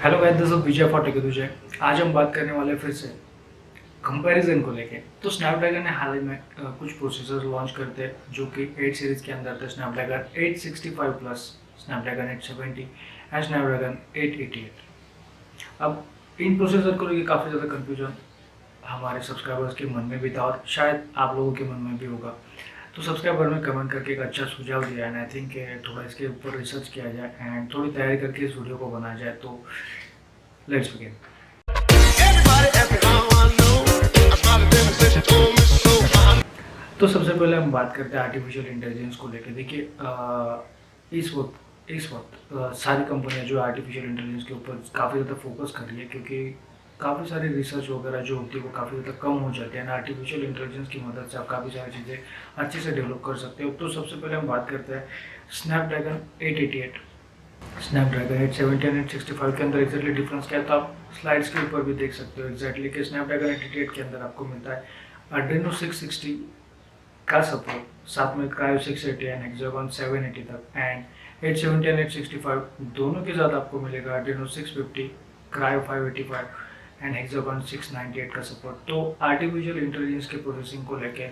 Hello guys, this is Vijay for technology. आज हम बात करने वाले हैं फिर से कंपैरिजन को लेके। तो स्नैपड्रैगन ने हाल ही में कुछ प्रोसेसर लॉन्च करते हैं जो कि 8 सीरीज के अंदर थे। Snapdragon 865 plus, Snapdragon 870 and Snapdragon 888। अब इन प्रोसेसर को लेके काफ़ी ज़्यादा कन्फ्यूजन हमारे सब्सक्राइबर्स के मन में भी था और शायद आप लोगों के मन में भी होगा। तो सब्सक्राइबर में कमेंट करके एक अच्छा सुझाव दिया एंड आई थिंक थोड़ा इसके ऊपर रिसर्च किया जाए एंड थोड़ी तैयारी करके इस वीडियो को बनाया जाए। तो लेट्स बिगिन। तो सबसे पहले हम बात करते हैं आर्टिफिशियल इंटेलिजेंस को लेकर। देखिए इस वक्त सारी कंपनियां जो आर्टिफिशियल इंटेलिजेंस के ऊपर काफ़ी ज़्यादा फोकस कर रही है, क्योंकि काफ़ी सारी रिसर्च वगैरह जो होती है वो काफ़ी ज़्यादा कम हो जाती है ना। आर्टिफिशियल इंटेलिजेंस की मदद से आप काफ़ी सारी चीज़ें अच्छे से डेवलप कर सकते हो। तो सबसे पहले हम बात करते हैं स्नैपड्रैगन 888, स्नैपड्रैगन 870 एंड 865 के अंदर एक्जैक्टली डिफरेंस क्या है। तो आप स्लाइड्स के ऊपर भी देख सकते हो एक्जैक्टली कि स्नैपड्रैगन 888 के अंदर आपको मिलता है Adreno 660 का सपोर्ट, साथ में क्रायो 680 एंड हेक्सागोन 780 तक, एंड 870 एंड 865 दोनों के साथ आपको मिलेगा Adreno 650, क्रायो 585 एंड हेक्सागोन 698 का सपोर्ट। तो आर्टिफिशियल इंटेलिजेंस के प्रोसेसिंग को लेके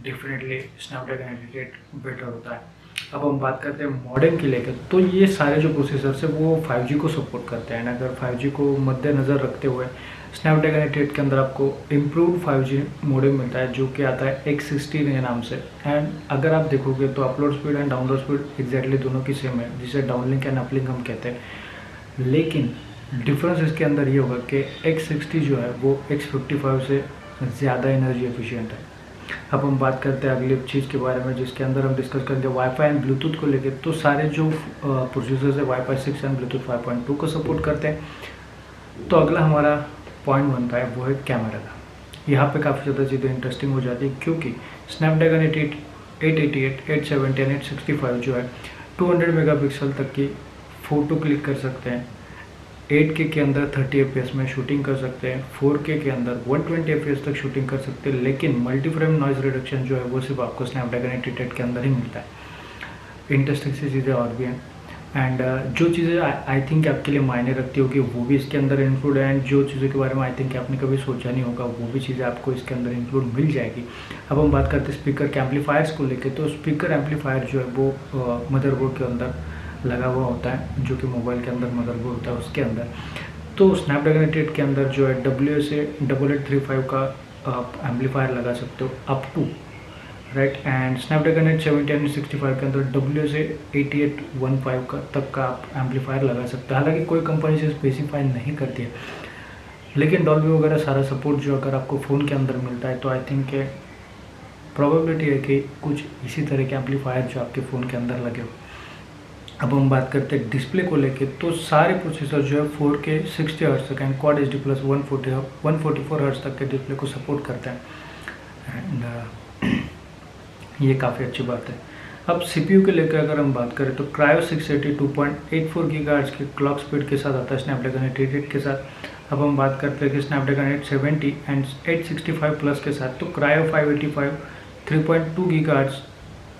डेफिनेटली स्नैपड्रैगन 888 बेटर होता है। अब हम बात करते हैं मॉडेम की लेकर। तो ये सारे जो प्रोसेसर्स है वो 5G को सपोर्ट करते हैं। अगर 5G को मद्देनज़र रखते हुए स्नैपड्रैगन 888 के अंदर आपको इम्प्रूव्ड 5G मॉडेम मिलता है जो कि आता है X60 के नाम से। एंड अगर आप देखोगे तो upload speed and download speed exactly दोनों की सेम है, जिसे डाउनलिंक एंड अपलिंक हम कहते हैं। लेकिन डिफरेंस इसके अंदर ये होगा कि X60 जो है वो X55 से ज़्यादा एनर्जी एफिशिएंट है। अब हम बात करते हैं अगली चीज़ के बारे में, जिसके अंदर हम डिस्कस करेंगे वाईफाई एंड ब्लूटूथ को लेकर। तो सारे जो प्रोसेसर्स है वाईफाई 6 एंड ब्लूटूथ 5.2 को सपोर्ट करते हैं। तो अगला हमारा पॉइंट बनता है वो है कैमरा का। यहाँ पे काफ़ी ज़्यादा चीज़ें इंटरेस्टिंग हो जाती है, क्योंकि स्नैपड्रैगन 888, 870 एंड 865 जो है 200 मेगापिक्सल तक की फ़ोटो क्लिक कर सकते हैं। 8K के अंदर 30 FPS में शूटिंग कर सकते हैं, 4K के अंदर 120 FPS तक शूटिंग कर सकते हैं। लेकिन मल्टी फ्रेम नॉइज़ रिडक्शन जो है वो सिर्फ आपको स्नैपड्रैगन 888 के अंदर ही मिलता है। इंटरेस्टिंग सी चीज़ें और भी हैं एंड जो चीज़ें आई थिंक आपके लिए मायने रखती होगी वो भी इसके अंदर इंक्लूड है, एंड जो चीज़ों के बारे में आई थिंक आपने कभी सोचा नहीं होगा वो भी चीज़ें आपको इसके अंदर इंक्लूड मिल जाएगी। अब हम बात करते हैं स्पीकर के एम्पलीफायर्स को लेकर। तो स्पीकर एम्पलीफायर जो है वो मदरबोर्ड के अंदर लगा हुआ होता है, जो कि मोबाइल के अंदर मदरबोर्ड होता है उसके अंदर। तो स्नैपड्रैगन 88 के अंदर जो है WSA8835 का आप एम्पलीफायर लगा सकते हो up to, right. And Snapdragon 870 and 65 के अंदर WSA8815 का तक का आप एम्पलीफायर लगा सकते हो। हालांकि कोई कंपनी से स्पेसिफाई नहीं करती है, लेकिन डॉल्बी वगैरह सारा सपोर्ट जो अगर आपको फ़ोन के अंदर मिलता है तो आई थिंक प्रोबेबिलिटी है कि कुछ इसी तरह के एम्पलीफायर जो आपके फ़ोन के अंदर लगे हो। अब हम बात करते हैं डिस्प्ले को लेके। तो सारे प्रोसेसर जो है 4K 60 हर्ट्ज तक and quad HD plus 144 hertz तक के डिस्प्ले को सपोर्ट करते हैं, एंड ये काफ़ी अच्छी बात है। अब CPU के लेकर अगर हम बात करें तो क्रायो 680 2.84 गीगाहर्ट्ज के क्लॉक स्पीड के साथ आता है स्नैपड्रैगन 888 के साथ। अब हम बात करते हैं कि स्नैपड्रैगन 870 एंड 865 प्लस के साथ तो क्रायो 585 3.2 गीगाहर्ट्ज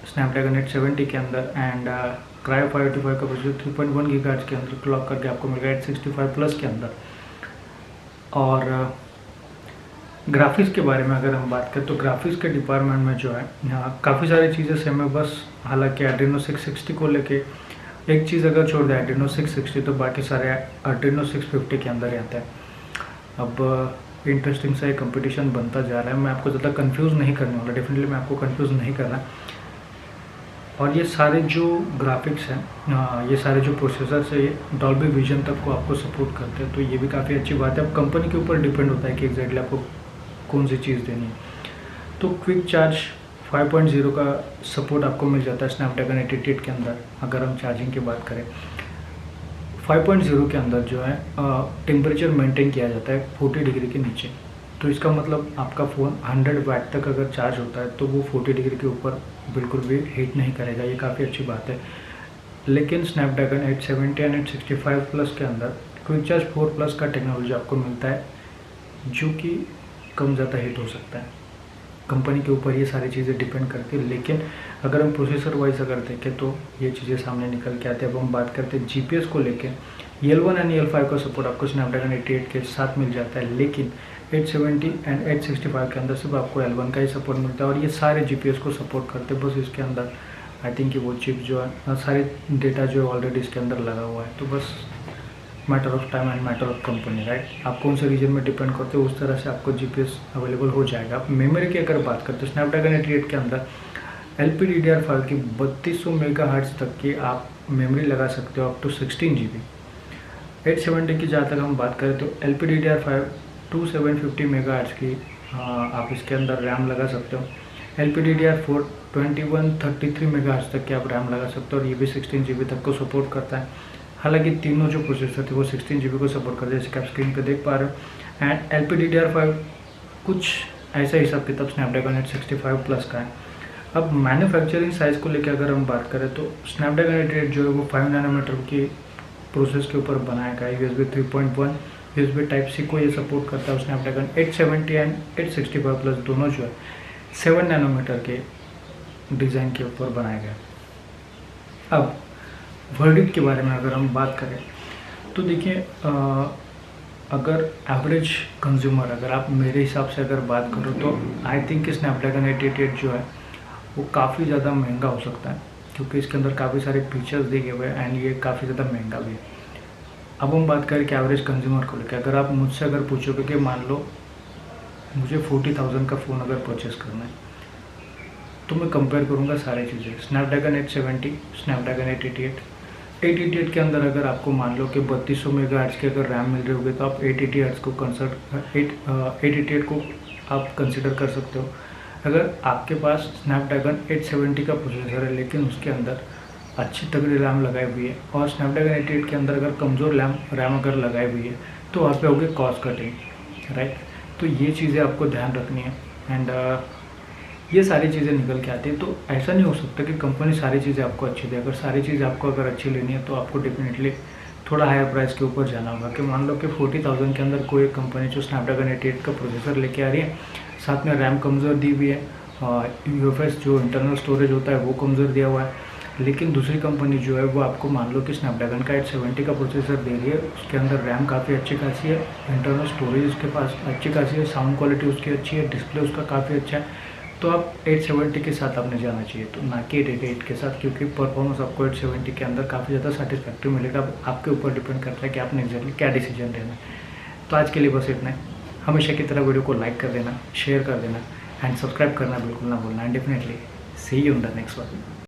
स्नैपड्रैगन 870 के अंदर, एंड क्रायो 585 का प्रोसेसर 3.1 गीगाहर्ट्ज के अंदर क्लॉक करके आपको मिल गया 865 प्लस के अंदर। और ग्राफिक्स के बारे में अगर हम बात करें तो ग्राफिक्स के डिपार्टमेंट में जो है यहाँ काफ़ी सारी चीज़ें सेम है। बस हालांकि Adreno 660 को लेके एक चीज़ अगर छोड़ दें Adreno 660 तो बाकी सारे Adreno 650 के अंदर ही आता है। अब इंटरेस्टिंग सा एक कंपटीशन बनता जा रहा है। मैं आपको ज़्यादा कंफ्यूज नहीं करने वाला, डेफिनेटली मैं आपको कंफ्यूज नहीं कर रहा। और ये सारे जो ग्राफिक्स हैं, ये सारे जो प्रोसेसर्स है, ये डॉल्बी विजन तक को आपको सपोर्ट करते हैं। तो ये भी काफ़ी अच्छी बात है। अब कंपनी के ऊपर डिपेंड होता है कि एग्जैक्टली आपको कौन सी चीज़ देनी है। तो क्विक चार्ज 5.0 का सपोर्ट आपको मिल जाता है स्नैपड्रैगन 888 के अंदर। अगर हम चार्जिंग की बात करें 5.0 के अंदर जो है टेम्परेचर मेंटेन किया जाता है 40 डिग्री के नीचे। तो इसका मतलब आपका फ़ोन 100 वाट तक अगर चार्ज होता है तो वो 40 डिग्री के ऊपर बिल्कुल भी हीट नहीं करेगा। ये काफ़ी अच्छी बात है। लेकिन स्नैपड्रैगन 870 एंड 865 प्लस के अंदर क्विक चार्ज 4 प्लस का टेक्नोलॉजी आपको मिलता है, जो कि कम ज़्यादा हीट हो सकता है। कंपनी के ऊपर ये सारी चीज़ें डिपेंड करती है। लेकिन अगर हम प्रोसेसर वाइज अगर देखें तो ये चीज़ें सामने निकल के आती है। अब हम बात करते हैं जीपीएस को लेके। L1 एंड L5 का सपोर्ट आपको स्नैपड्रैगन 88 के साथ मिल जाता है, लेकिन 870 एंड 865 के अंदर सिर्फ आपको L1 का ही सपोर्ट मिलता है और ये सारे जीपीएस को सपोर्ट करते हैं। बस इसके अंदर आई थिंक कि वो चिप जो है सारे डेटा जो है ऑलरेडी इसके अंदर लगा हुआ है, तो बस matter of time and matter of company, right. आप कौन से रीजन में डिपेंड करते हो उस तरह से आपको जीपीएस अवेलेबल हो जाएगा। आप मेमोरी की अगर बात करते हो स्नैपड्रैगन 88 के अंदर LPDDR5 की 3200 मेगाहर्ट्ज़ तक की आप मेमोरी लगा सकते हो, अप टू 16 GB। 870 की जहाँ तक हम बात करें तो LPDDR5 2750 मेगाहर्ट्ज़ की आप इसके अंदर रैम लगा सकते हो। LPDDR4 2133 मेगाहर्ट्ज़ तक की आप रैम लगा सकते हो और ये भी 16 GB तक को सपोर्ट करता है। हालांकि तीनों जो प्रोसेसर थे वो 16 GB को सपोर्ट करते हैं, जैसे कि आप स्क्रीन पे देख पा रहे हो। एंड LPDDR5 कुछ ऐसा हिसाब किताब स्नैपड्रैगन 865 प्लस का है। अब मैन्युफैक्चरिंग साइज़ को लेकर अगर हम बात करें तो स्नैपड्रैगन 88 जो है वो 5 नैनोमीटर की प्रोसेस के ऊपर बनाया गया है। USB 3.1 USB Type-C को ये सपोर्ट करता है। स्नैपड्रैगन 870 एंड 865 प्लस दोनों जो है 7 नैनोमीटर के डिज़ाइन के ऊपर बनाया गया। अब वर्डिक्ट के बारे में अगर हम बात करें तो देखिए, अगर एवरेज कंज्यूमर, अगर आप मेरे हिसाब से अगर बात करो तो आई थिंक कि स्नैपड्रैगन 888 जो है वो काफ़ी ज़्यादा महंगा हो सकता है, क्योंकि इसके अंदर काफ़ी सारे फीचर्स दिए हुए हैं एंड ये काफ़ी ज़्यादा महंगा भी है। अब हम बात करें कि एवरेज कंज्यूमर को लेकर, अगर आप मुझसे अगर पूछोगे कि मान लो मुझे 40,000 का फ़ोन अगर परचेज़ करना है तो मैं कंपेयर करूँगा सारी चीज़ें, स्नैपड्रैगन 870, स्नैपड्रैगन 888 के अंदर अगर आपको मान लो कि 3200 मेगाहर्ट्ज़ के अगर रैम मिल रही होगी तो आप 888 को आप कंसिडर कर सकते हो। अगर आपके पास स्नैपड्रैगन 870 का प्रोसेसर है लेकिन उसके अंदर अच्छी तगड़ी रैम लगाई हुई है और स्नैपड्रैगन 88 के अंदर अगर कमज़ोर रैम अगर लगाई हुई है तो वहाँ पे होगी कॉस्ट कटिंग, राइट। तो ये चीज़ें आपको ध्यान रखनी है एंड ये सारी चीज़ें निकल के आती है। तो ऐसा नहीं हो सकता कि कंपनी सारी चीज़ें आपको अच्छी दे। अगर सारी चीज़ें आपको अगर अच्छी लेनी है तो आपको डेफिनेटली थोड़ा हायर प्राइस के ऊपर जाना होगा। कि मान लो कि 40,000 के अंदर कोई कंपनी जो स्नैपड्रैगन 88 का प्रोसेसर लेके आ रही है, साथ में रैम कमज़ोर दी हुई है, UFS जो इंटरनल स्टोरेज होता है वो कमज़ोर दिया हुआ है, लेकिन दूसरी कंपनी जो है वो आपको मान लो कि स्नैपड्रैगन का 870 का प्रोसेसर दे रही है, उसके अंदर रैम काफ़ी अच्छी खासी है, इंटरनल स्टोरेज उसके पास अच्छी खासी है, साउंड क्वालिटी उसकी अच्छी है, डिस्प्ले उसका काफ़ी अच्छा है, तो आप 870 के साथ आपने जाना चाहिए, तो ना कि 888 के साथ, क्योंकि परफॉर्मेंस आपको 870 के अंदर काफ़ी ज़्यादा सेटिस्फैक्टरी मिलेगा। अब आपके ऊपर डिपेंड करता है कि आपने एग्जैक्टली क्या डिसीजन लेना है। तो आज के लिए बस इतना है। हमेशा की तरह वीडियो को लाइक कर देना, शेयर कर देना एंड सब्सक्राइब करना बिल्कुल ना भूलना and definitely see you in the next one.